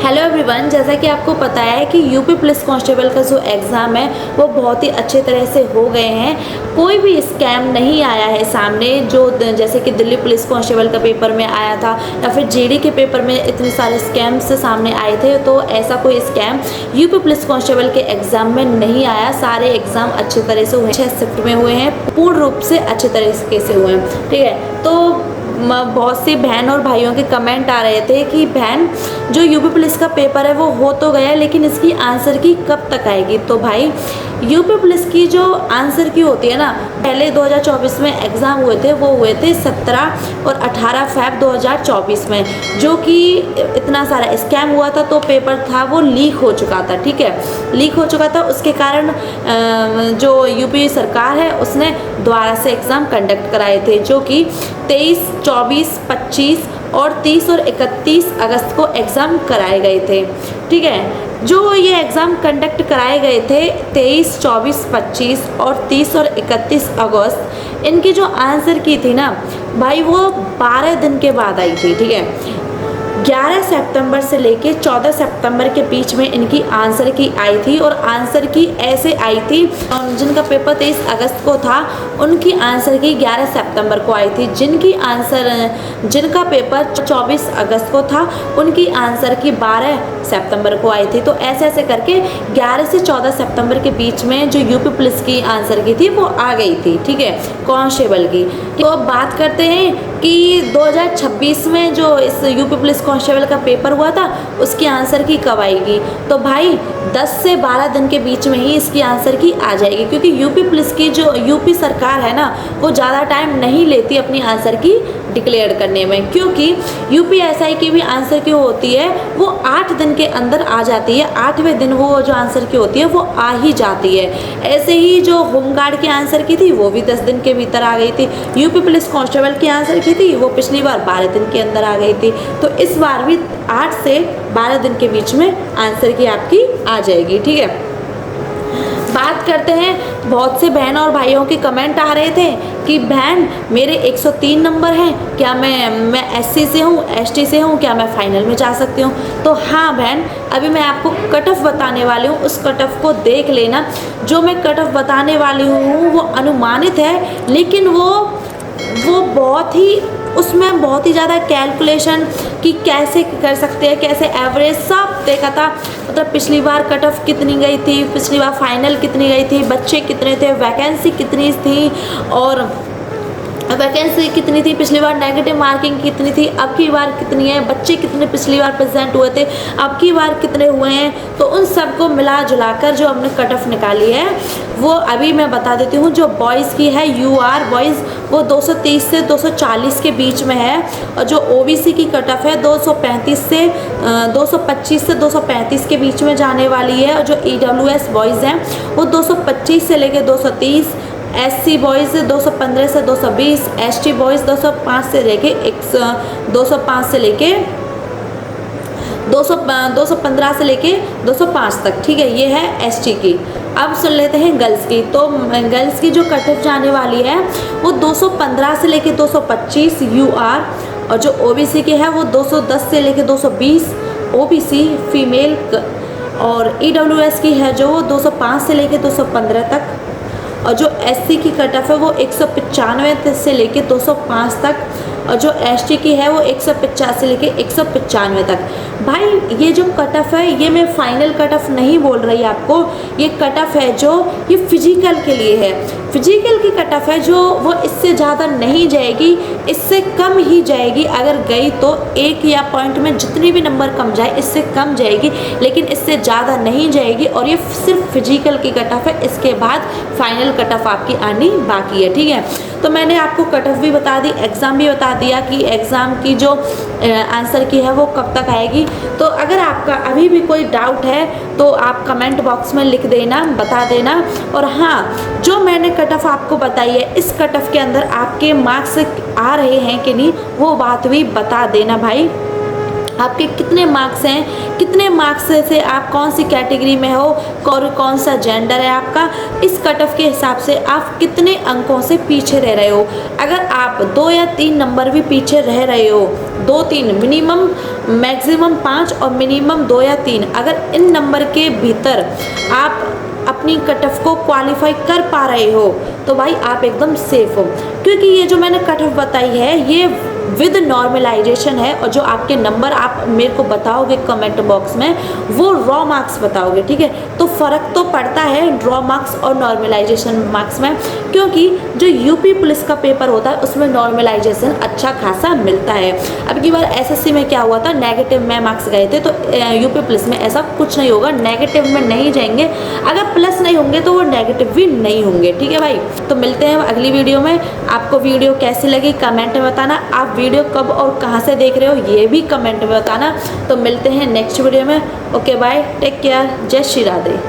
Hello everyone, जैसा कि आपको पता है कि यूपी पुलिस कांस्टेबल का जो एग्ज़ाम है वो बहुत ही अच्छे तरह से हो गए हैं। कोई भी स्कैम नहीं आया है सामने, जो जैसे कि दिल्ली पुलिस कांस्टेबल का पेपर में आया था या फिर जेडी के पेपर में इतने सारे स्कैम्स सामने आए थे। तो ऐसा कोई स्कैम यूपी पुलिस कांस्टेबल के एग्ज़ाम में नहीं आया। सारे एग्ज़ाम अच्छे तरह से हुए, 6 शिफ्ट में हुए हैं, पूर्ण रूप से अच्छे तरीके से हुए हैं। ठीक है, तो बहुत सी बहन और भाइयों के कमेंट आ रहे थे कि बहन जो यूपी पुलिस का पेपर है वो हो तो गया, लेकिन इसकी आंसर की कब तक आएगी। तो भाई यूपी पुलिस की जो आंसर की होती है ना, पहले 2024 में एग्ज़ाम हुए थे, वो हुए थे 17 और 18 फ़रवरी 2024 में, जो कि इतना सारा स्कैम हुआ था। तो पेपर था वो लीक हो चुका था। ठीक है, लीक हो चुका था, उसके कारण जो यूपी सरकार है उसने दोबारा से एग्ज़ाम कंडक्ट कराए थे, जो कि 23, 24, 25 और 30 और 31 अगस्त को एग्ज़ाम कराए गए थे। ठीक है, जो ये एग्ज़ाम कंडक्ट कराए गए थे 23, 24, 25 और 30 और 31 अगस्त, इनकी जो आंसर की थी ना भाई, वो 12 दिन के बाद आई थी। ठीक है, 11 सितंबर से लेके 14 सितंबर के बीच में इनकी आंसर की आई थी। और आंसर की ऐसे आई थी, जिनका पेपर 23 अगस्त को था उनकी आंसर की 11 सितंबर को आई थी। जिनका पेपर 24 अगस्त को था उनकी आंसर की 12 सितंबर को आई थी। तो ऐसे ऐसे करके 11 से 14 सितंबर के बीच में जो यूपी पुलिस की आंसर की थी वो आ गई थी। ठीक है, कांस्टेबल की। तो अब बात करते हैं कि 2026 में जो इस यूपी पुलिस कांस्टेबल का पेपर हुआ था उसकी आंसर की कब आएगी। तो भाई 10 से 12 दिन के बीच में ही इसकी आंसर की आ जाएगी, क्योंकि यूपी पुलिस की जो यूपी सरकार है ना वो ज़्यादा टाइम नहीं लेती अपनी आंसर की डिक्लेयर करने में, क्योंकि यूपीएसआई की भी आंसर की होती है वो 8 दिन के अंदर आ जाती है। 8वें दिन वो जो आंसर की होती है वो आ ही जाती है। ऐसे ही जो होमगार्ड की आंसर की थी वो भी 10 दिन के भीतर आ गई थी। यूपी पुलिस कांस्टेबल की आंसर की थी वो पिछली बार 12 दिन के अंदर आ गई थी। तो इस बार भी 8 से 12 दिन के बीच में आंसर की आपकी आ जाएगी। ठीक है, बात करते हैं, बहुत से बहन और भाइयों के कमेंट आ रहे थे कि बहन मेरे 103 नंबर हैं, क्या मैं एससी से हूँ, एसटी से हूँ, क्या मैं फाइनल में जा सकती हूँ। तो हाँ बहन, अभी मैं आपको कट ऑफ बताने वाली हूँ, उस कट ऑफ को देख लेना। जो मैं कट ऑफ बताने वाली हूँ वो अनुमानित है, लेकिन वो बहुत ही, उसमें बहुत ही ज़्यादा कैलकुलेशन कि कैसे कर सकते हैं, कैसे एवरेज सब देखा था। मतलब पिछली बार कट ऑफ कितनी गई थी, पिछली बार फाइनल कितनी गई थी, बच्चे कितने थे, वैकेंसी कितनी थी और वैकेंसी कितनी थी, पिछली बार नेगेटिव मार्किंग कितनी थी, अब की बार कितनी है, बच्चे कितने पिछली बार प्रेजेंट हुए थे, अब की बार कितने हुए हैं। तो उन सबको मिला जुलाकर जो हमने कट ऑफ निकाली है वो अभी मैं बता देती हूँ। जो बॉयज़ की है, यूआर बॉयज़, वो 230 से 240 के बीच में है। और जो ओबीसी की कट ऑफ है 225 से 235 के बीच में जाने वाली है। और जो ईडब्ल्यूएस बॉयज़ हैं वो 225 से लेकर 230, एससी बॉयज़ 215 से 220, एसटी बॉयज़ 205 से लेके 205 से लेके 215 से लेके 205 तक। ठीक है, ये है एसटी की। अब सुन लेते हैं गर्ल्स की। तो गर्ल्स की जो कट ऑफ जाने वाली है वो 215 से लेके 225 यूआर, और जो ओबीसी की है वो 210 से लेके 220 ओबीसी फीमेल, और ईडब्ल्यूएस की है जो 205 से लेके 215 तक, और जो एससी की कट ऑफ है वो 195 से लेके 205 तक, और जो एसटी की है वो 150 से लेके 195 तक। भाई ये जो कट ऑफ है ये मैं फाइनल कट ऑफ नहीं बोल रही आपको, ये कट ऑफ है जो ये फिजिकल के लिए है। फिजिकल की कट ऑफ है जो वो इससे ज़्यादा नहीं जाएगी, इससे कम ही जाएगी। अगर गई तो एक या पॉइंट में जितनी भी नंबर कम जाए इससे कम जाएगी, लेकिन इससे ज़्यादा नहीं जाएगी। और ये सिर्फ फिजिकल की कट ऑफ है, इसके बाद फाइनल कट ऑफ आपकी आनी बाकी है। ठीक है, तो मैंने आपको कट ऑफ भी बता दी, एग्ज़ाम भी बता दिया कि एग्ज़ाम की जो आंसर की है वो कब तक आएगी। तो अगर आपका अभी भी कोई डाउट है तो आप कमेंट बॉक्स में लिख देना, बता देना। और हाँ, जो मैंने कट ऑफ आपको बताई है इस कट ऑफ के अंदर आपके मार्क्स आ रहे हैं कि नहीं वो बात भी बता देना भाई। आपके कितने मार्क्स हैं, कितने मार्क्स से आप कौन सी कैटेगरी में हो और कौन सा जेंडर है आपका, इस कट ऑफ के हिसाब से आप कितने अंकों से पीछे रह रहे हो। अगर आप 2 या 3 नंबर भी पीछे रह रहे हो, 2-3 मिनिमम, मैक्सिमम 5 और मिनिमम 2 या 3, अगर इन नंबर के भीतर आप अपनी कट ऑफ को क्वालिफाई कर पा रहे हो तो भाई आप एकदम सेफ हो। क्योंकि ये जो मैंने कट ऑफ बताई है ये विद नॉर्मलाइजेशन है, और जो आपके नंबर आप मेरे को बताओगे कमेंट बॉक्स में वो रॉ मार्क्स बताओगे, ठीक है। तो फ़र्क तो पड़ता है रॉ मार्क्स और नॉर्मलाइजेशन मार्क्स में, क्योंकि जो यूपी पुलिस का पेपर होता है उसमें नॉर्मलाइजेशन अच्छा खासा मिलता है। अब की बार एसएससी में क्या हुआ था, नेगेटिव में मार्क्स गए थे, तो यूपी पुलिस में ऐसा कुछ नहीं होगा, नेगेटिव में नहीं जाएंगे। अगर प्लस नहीं होंगे तो वो नेगेटिव भी नहीं होंगे, ठीक है भाई। तो मिलते हैं अगली वीडियो में। आपको वीडियो कैसी लगी कमेंट में बताना, आप वीडियो कब और कहाँ से देख रहे हो ये भी कमेंट में बताना। तो मिलते हैं नेक्स्ट वीडियो में। ओके बाय, टेक केयर, जय श्री राधे।